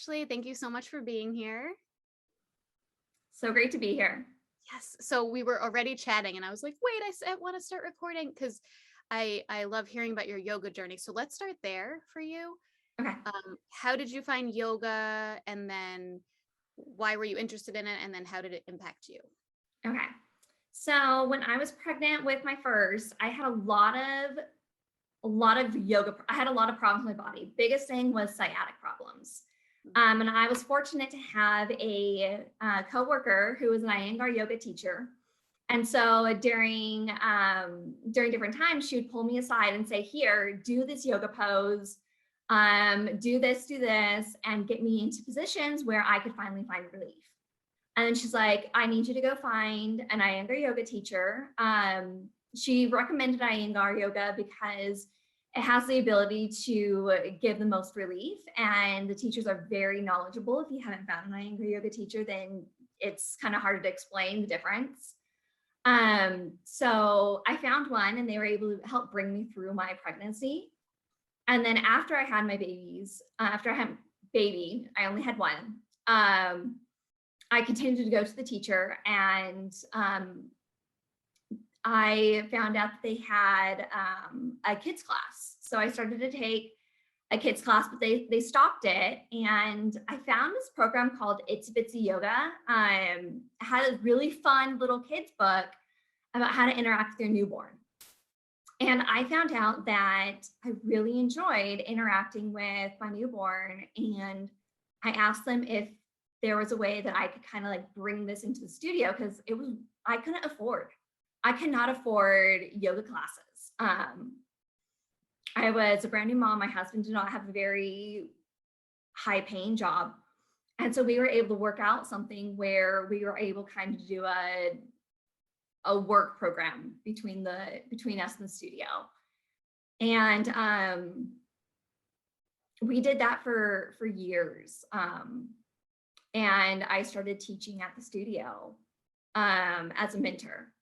Ashley, thank you so much for being here. So great to be here. Yes. So we were already chatting and I was like, wait, I want to start recording because I love hearing about your yoga journey. So let's start there for you. Okay. How did you find yoga, and then why were you interested in it? And then how did it impact you? Okay. So when I was pregnant with my first, I had a lot of yoga. I had a lot of problems with my body. Biggest thing was sciatic problems. And I was fortunate to have a coworker who was an Iyengar yoga teacher. And so during different times, she would pull me aside and say, "Here, do this yoga pose, do this, and get me into positions where I could finally find relief." And then she's like, "I need you to go find an Iyengar yoga teacher." She recommended Iyengar yoga because it has the ability to give the most relief, and the teachers are very knowledgeable. If you haven't found an Iyengar yoga teacher, then it's kind of hard to explain the difference. So I found one, and they were able to help bring me through my pregnancy. And then after I had my babies, after I had baby, I only had one. I continued to go to the teacher, and I found out that they had a kids class. So I started to take a kids class, but they stopped it. And I found this program called Itsy Bitsy Yoga. It had a really fun little kids book about how to interact with their newborn. And I found out that I really enjoyed interacting with my newborn. And I asked them if there was a way that I could kind of like bring this into the studio, because I cannot afford yoga classes. I was a brand new mom. My husband did not have a very high paying job. And so we were able to work out something where we were able kind of to do a work program between us and the studio. And we did that for years. And I started teaching at the studio as a mentor.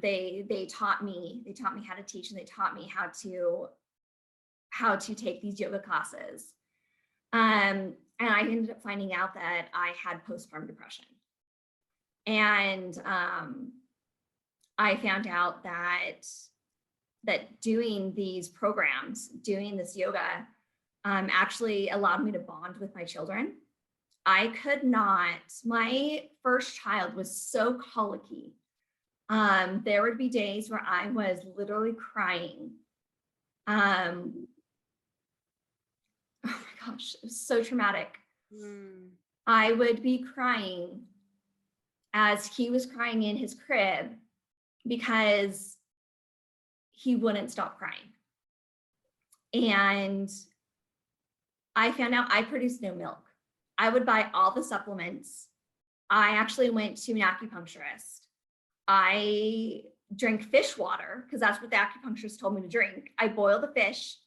They taught me how to teach, and they taught me how to take these yoga classes. And I ended up finding out that I had postpartum depression. And I found out that doing these programs, doing this yoga, actually allowed me to bond with my children. I could not, my first child was so colicky. There would be days where I was literally crying. Oh my gosh, it was so traumatic. I would be crying as he was crying in his crib because he wouldn't stop crying. And I found out I produced no milk. I would buy all the supplements. I actually went to an acupuncturist. I drank fish water because that's what the acupuncturist told me to drink. I boiled the fish,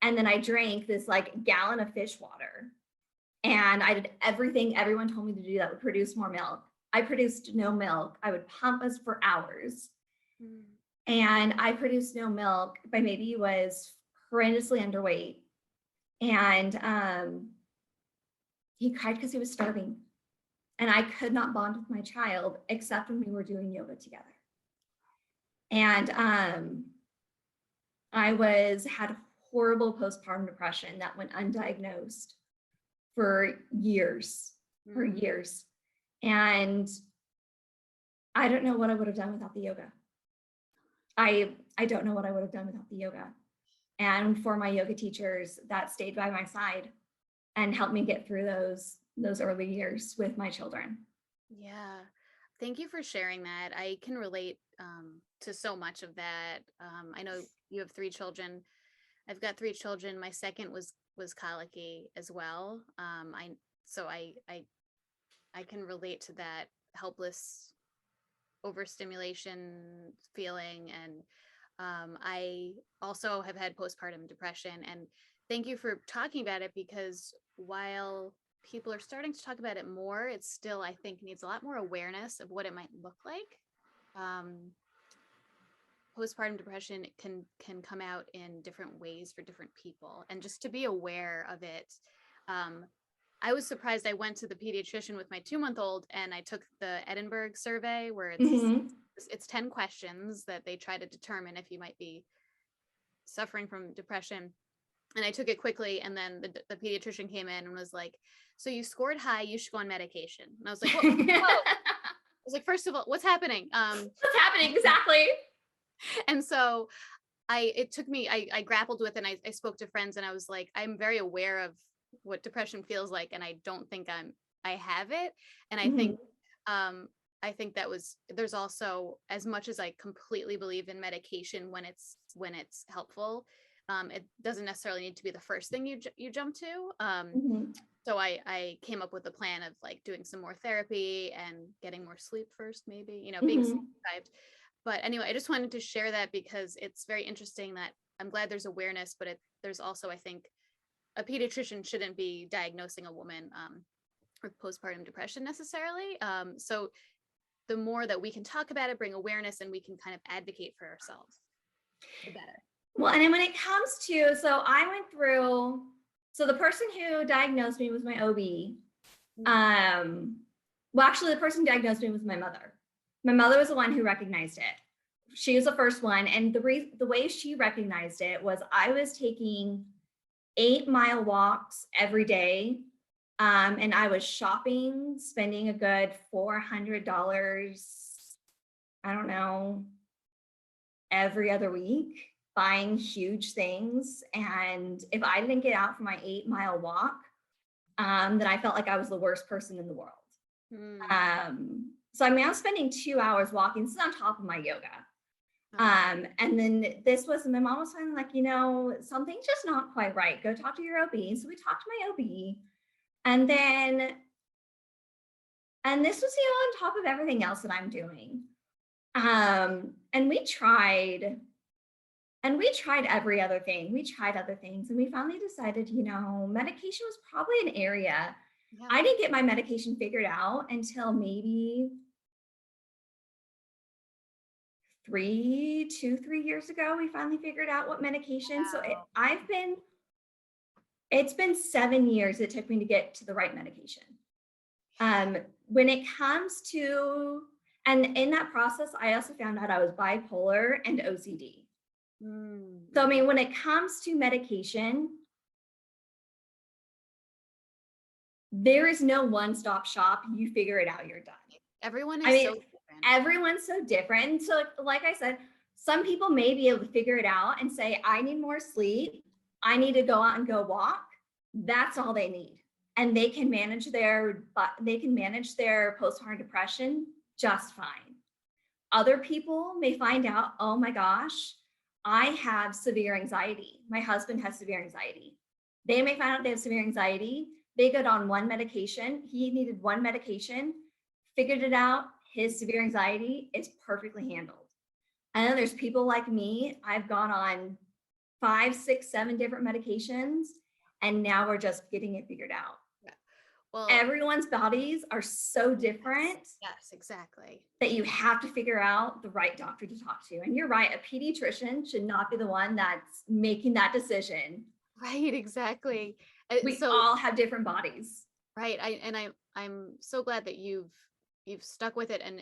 and then I drank this like gallon of fish water. And I did everything everyone told me to do that would produce more milk. I produced no milk. I would pump us for hours. And I produced no milk. My baby was horrendously underweight. And he cried because he was starving. And I could not bond with my child except when we were doing yoga together. And I had horrible postpartum depression that went undiagnosed for years. And I don't know what I would have done without the yoga. I don't know what I would have done without the yoga. And for my yoga teachers that stayed by my side and helped me get through those early years with my children. Yeah. Thank you for sharing that. I can relate to so much of that. I know you have 3 children. I've got 3 children. My second was colicky as well. I can relate to that helpless overstimulation feeling. And I also have had postpartum depression. And thank you for talking about it, because while people are starting to talk about it more, it still, I think, needs a lot more awareness of what it might look like. Postpartum depression can come out in different ways for different people, and just to be aware of it I was surprised. I went to the pediatrician with my 2-month-old and I took the Edinburgh survey where it's 10 questions that they try to determine if you might be suffering from depression. And I took it quickly. And then the pediatrician came in and was like, so you scored high, you should go on medication. And I was like, whoa. I was like, first of all, what's happening? What's happening exactly? And so I grappled with it, and I spoke to friends, and I was like, I'm very aware of what depression feels like. And I don't think I have it. And I think there's also, as much as I completely believe in medication when it's helpful, it doesn't necessarily need to be the first thing you jump to. So I came up with a plan of like doing some more therapy and getting more sleep first, maybe, being sleep deprived. But anyway, I just wanted to share that because it's very interesting that I'm glad there's awareness, but there's also, I think, a pediatrician shouldn't be diagnosing a woman with postpartum depression necessarily. So the more that we can talk about it, bring awareness, and we can kind of advocate for ourselves, the better. Well, and then when it comes to, so the person who diagnosed me was my OB. Well, actually, the person who diagnosed me was my mother. My mother was the one who recognized it. She was the first one. And the way she recognized it was I was taking 8-mile walks every day. And I was shopping, spending a good $400, I don't know, every other week, buying huge things. And if I didn't get out for my 8-mile walk, then I felt like I was the worst person in the world. So I mean, I was spending 2 hours walking. This is on top of my yoga. And then my mom was finally like, something's just not quite right. Go talk to your OB. So we talked to my OB. And this was, on top of everything else that I'm doing. And we tried every other thing. We tried other things, and we finally decided, medication was probably an area. Yeah. I didn't get my medication figured out until maybe 3 years ago. We finally figured out what medication. Wow. So it's been 7 years it took me to get to the right medication. When it comes to, and in that process, I also found out I was bipolar and OCD. So, I mean, when it comes to medication, there is no one-stop shop. You figure it out, you're done. Everyone is so different. Everyone's so different. So like I said, some people may be able to figure it out and say, I need more sleep. I need to go out and go walk. That's all they need. And they can manage their postpartum depression just fine. Other people may find out, oh my gosh, I have severe anxiety. My husband has severe anxiety. They may find out they have severe anxiety. They got on one medication. He needed one medication, figured it out. His severe anxiety is perfectly handled. I know there's people like me. I've gone on 5, 6, 7 different medications, and now we're just getting it figured out. Yeah. Well, everyone's bodies are so different. Yes, exactly. That you have to figure out the right doctor to talk to. And you're right, a pediatrician should not be the one that's making that decision. Right, exactly. We all have different bodies. Right. I'm so glad that you've stuck with it and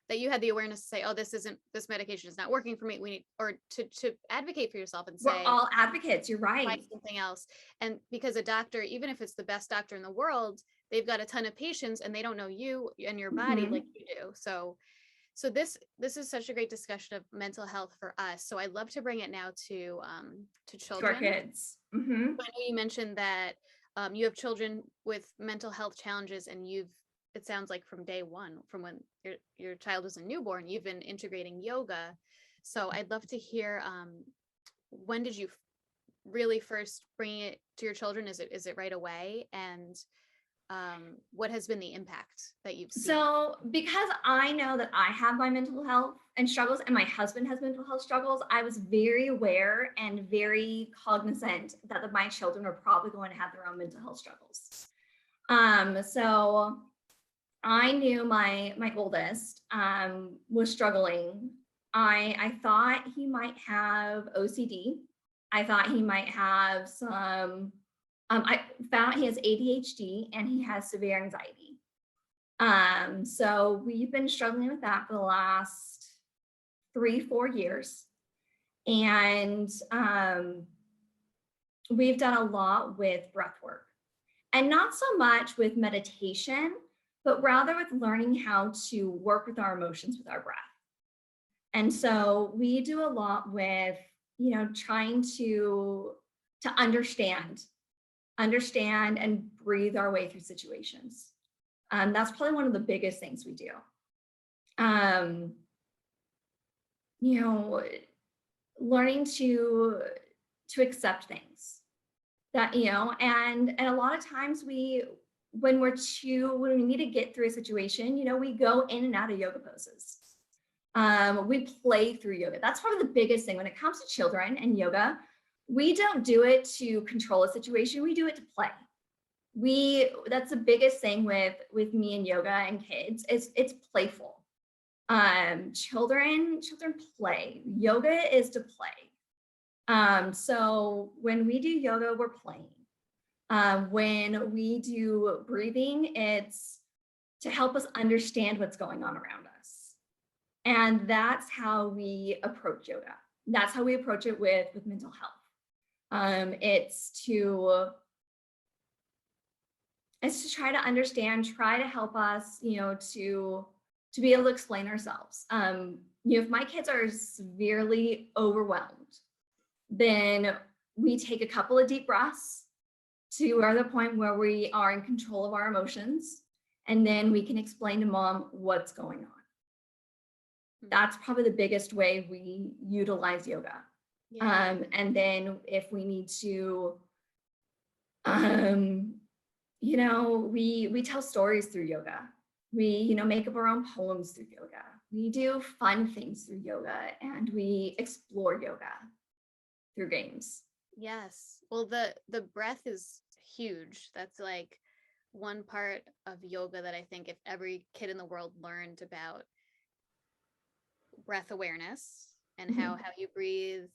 that you had the awareness to say, oh, this medication is not working for me. We need, or to advocate for yourself and say, we're all advocates. You're right. Try something else. And because a doctor, even if it's the best doctor in the world, they've got a ton of patients and they don't know you and your body like you do. So this is such a great discussion of mental health for us. So I'd love to bring it now to children. To our kids. I know you mentioned that you have children with mental health challenges, and it sounds like from day one, from when your child was a newborn, you've been integrating yoga. So I'd love to hear, when did you really first bring it to your children? Is it right away? And what has been the impact that you've seen? So because I know that I have my mental health and struggles, and my husband has mental health struggles, I was very aware and very cognizant that my children are probably going to have their own mental health struggles. So I knew my oldest was struggling. I thought he might have OCD. I thought he might have some I found out he has ADHD and he has severe anxiety. So we've been struggling with that for the last 3-4 years. And we've done a lot with breath work, and not so much with meditation, but rather with learning how to work with our emotions with our breath. And so we do a lot with, trying to understand and breathe our way through situations. That's probably one of the biggest things we do. Learning to accept things that, and a lot of times when we need to get through a situation, we go in and out of yoga poses. We play through yoga. That's probably the biggest thing when it comes to children and yoga. We don't do it to control a situation. We do it to play. That's the biggest thing with me and yoga and kids. It's playful. Children play. Yoga is to play. So when we do yoga, we're playing. When we do breathing, it's to help us understand what's going on around us. And that's how we approach yoga. That's how we approach it with mental health. It's to try to understand, try to help us, to be able to explain ourselves. If my kids are severely overwhelmed, then we take a couple of deep breaths to the point where we are in control of our emotions, and then we can explain to mom what's going on. That's probably the biggest way we utilize yoga. Yeah. And then if we need to, we tell stories through yoga. We, make up our own poems through yoga. We do fun things through yoga, and we explore yoga through games. Yes. Well, the breath is huge. That's like one part of yoga that I think if every kid in the world learned about breath awareness and how you breathe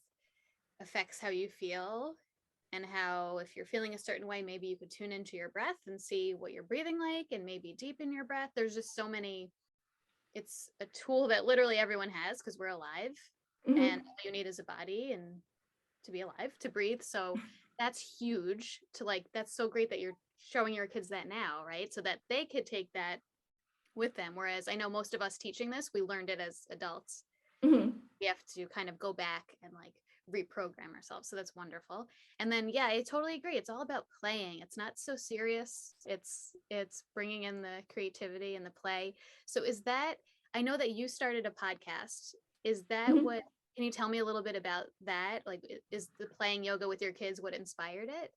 affects how you feel, and how if you're feeling a certain way, maybe you could tune into your breath and see what you're breathing like and maybe deepen your breath. There's just so many. It's a tool that literally everyone has because we're alive, and all you need is a body and to be alive, to breathe. So that's huge that's so great that you're showing your kids that now, right? So that they could take that with them. Whereas I know most of us teaching this, we learned it as adults. We have to kind of go back and reprogram ourselves. So that's wonderful. And then, yeah, I totally agree. It's all about playing. It's not so serious. It's bringing in the creativity and the play. So I know that you started a podcast. Is that can you tell me a little bit about that? Is the playing yoga with your kids what inspired it?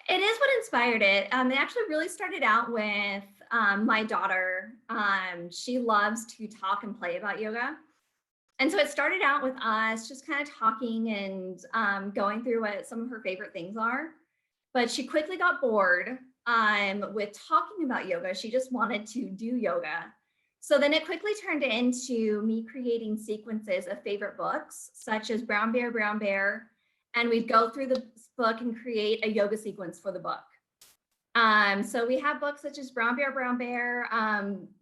It is what inspired it. It actually really started out with my daughter. She loves to talk and play about yoga. And so it started out with us just kind of talking and going through what some of her favorite things are. But she quickly got bored with talking about yoga. She just wanted to do yoga. So then it quickly turned into me creating sequences of favorite books, such as Brown Bear, and we'd go through the book and create a yoga sequence for the book. So we have books such as Brown Bear.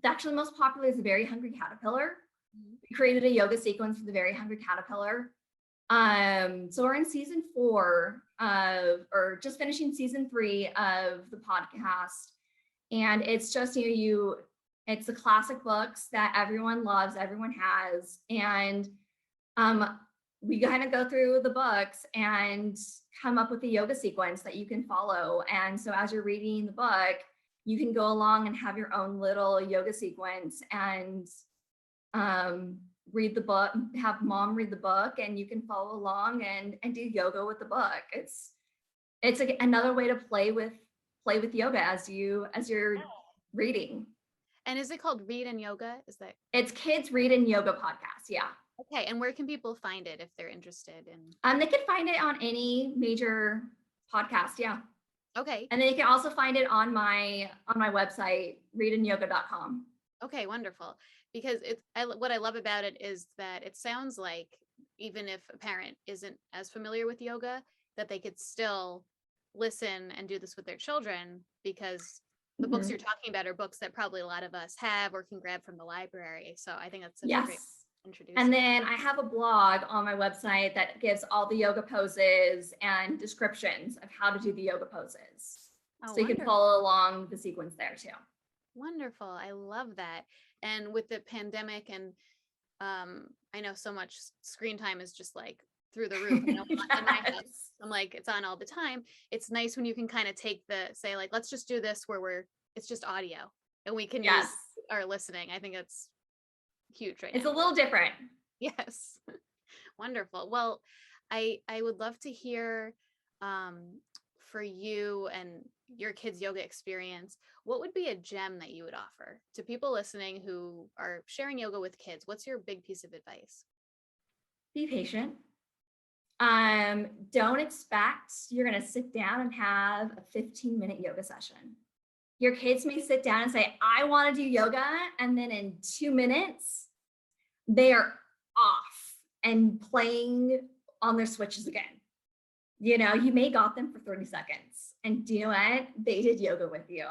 Actually, the most popular is The Very Hungry Caterpillar. We created a yoga sequence for The Very Hungry Caterpillar. So we're in season 4 or just finishing season 3 of the podcast. And it's just, it's the classic books that everyone loves, everyone has. And we kind of go through the books and come up with a yoga sequence that you can follow. And so as you're reading the book, you can go along and have your own little yoga sequence and read the book, have mom read the book, and you can follow along and do yoga with the book. It's another way to play with yoga as you're reading. And is it called Read and Yoga? It's Kids Read and Yoga Podcast. Yeah. Okay. And where can people find it if they're interested in? They can find it on any major podcast. Yeah. Okay. And then you can also find it on my website, readandyoga.com. Okay, wonderful. Because what I love about it is that it sounds like even if a parent isn't as familiar with yoga, that they could still listen and do this with their children, because the books you're talking about are books that probably a lot of us have or can grab from the library. So I think that's such a great introduction. And then I have a blog on my website that gives all the yoga poses and descriptions of how to do the yoga poses. So you can follow along the sequence there too. Wonderful. I love that. And with the pandemic, and I know so much screen time is just like through the roof. You know, in my house, I'm like, it's on all the time. It's nice when you can kind of say like, let's just do this where it's just audio and we can use our listening. I think it's huge right now. It's a little different. Yes. Wonderful. Well, I would love to hear for you and your kids' yoga experience, what would be a gem that you would offer to people listening who are sharing yoga with kids? What's your big piece of advice? Be patient. Don't expect you're going to sit down and have a 15-minute yoga session. Your kids may sit down and say, I want to do yoga. And then in 2 minutes, they are off and playing on their switches again. You know, you may got them for 30 seconds and do you know what? They did yoga with you,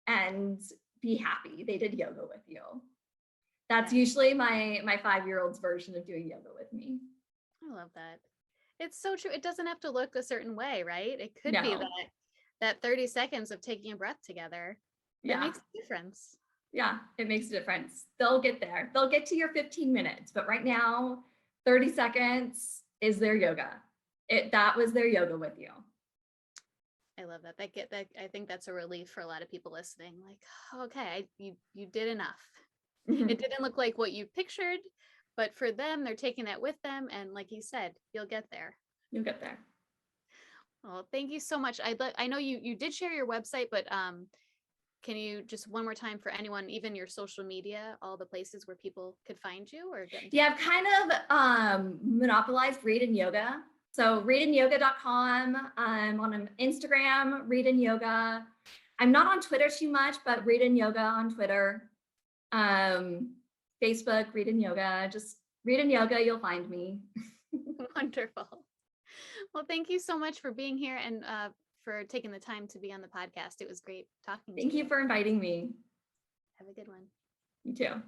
and be happy they did yoga with you. That's usually my 5-year-old's version of doing yoga with me. I love that. It's so true. It doesn't have to look a certain way, right? It could be that 30 seconds of taking a breath together. That makes a difference. Yeah, it makes a difference. They'll get there. They'll get to your 15 minutes, but right now, 30 seconds is their yoga. That was their yoga with you. I love that. I think that's a relief for a lot of people listening. Like, okay, you did enough. It didn't look like what you pictured, but for them, they're taking that with them. And like you said, you'll get there. You'll get there. Well, thank you so much. I know you did share your website, but can you just one more time for anyone, even your social media, all the places where people could find you or get? Yeah, I've kind of monopolized Read and Yoga. So readandyoga.com. I'm on Instagram, Read and Yoga. I'm not on Twitter too much, but Read and Yoga on Twitter. Facebook, Read and Yoga. Just Read and Yoga, you'll find me. Wonderful. Well, thank you so much for being here and for taking the time to be on the podcast. It was great talking to you. Thank you for inviting me. Have a good one. You too.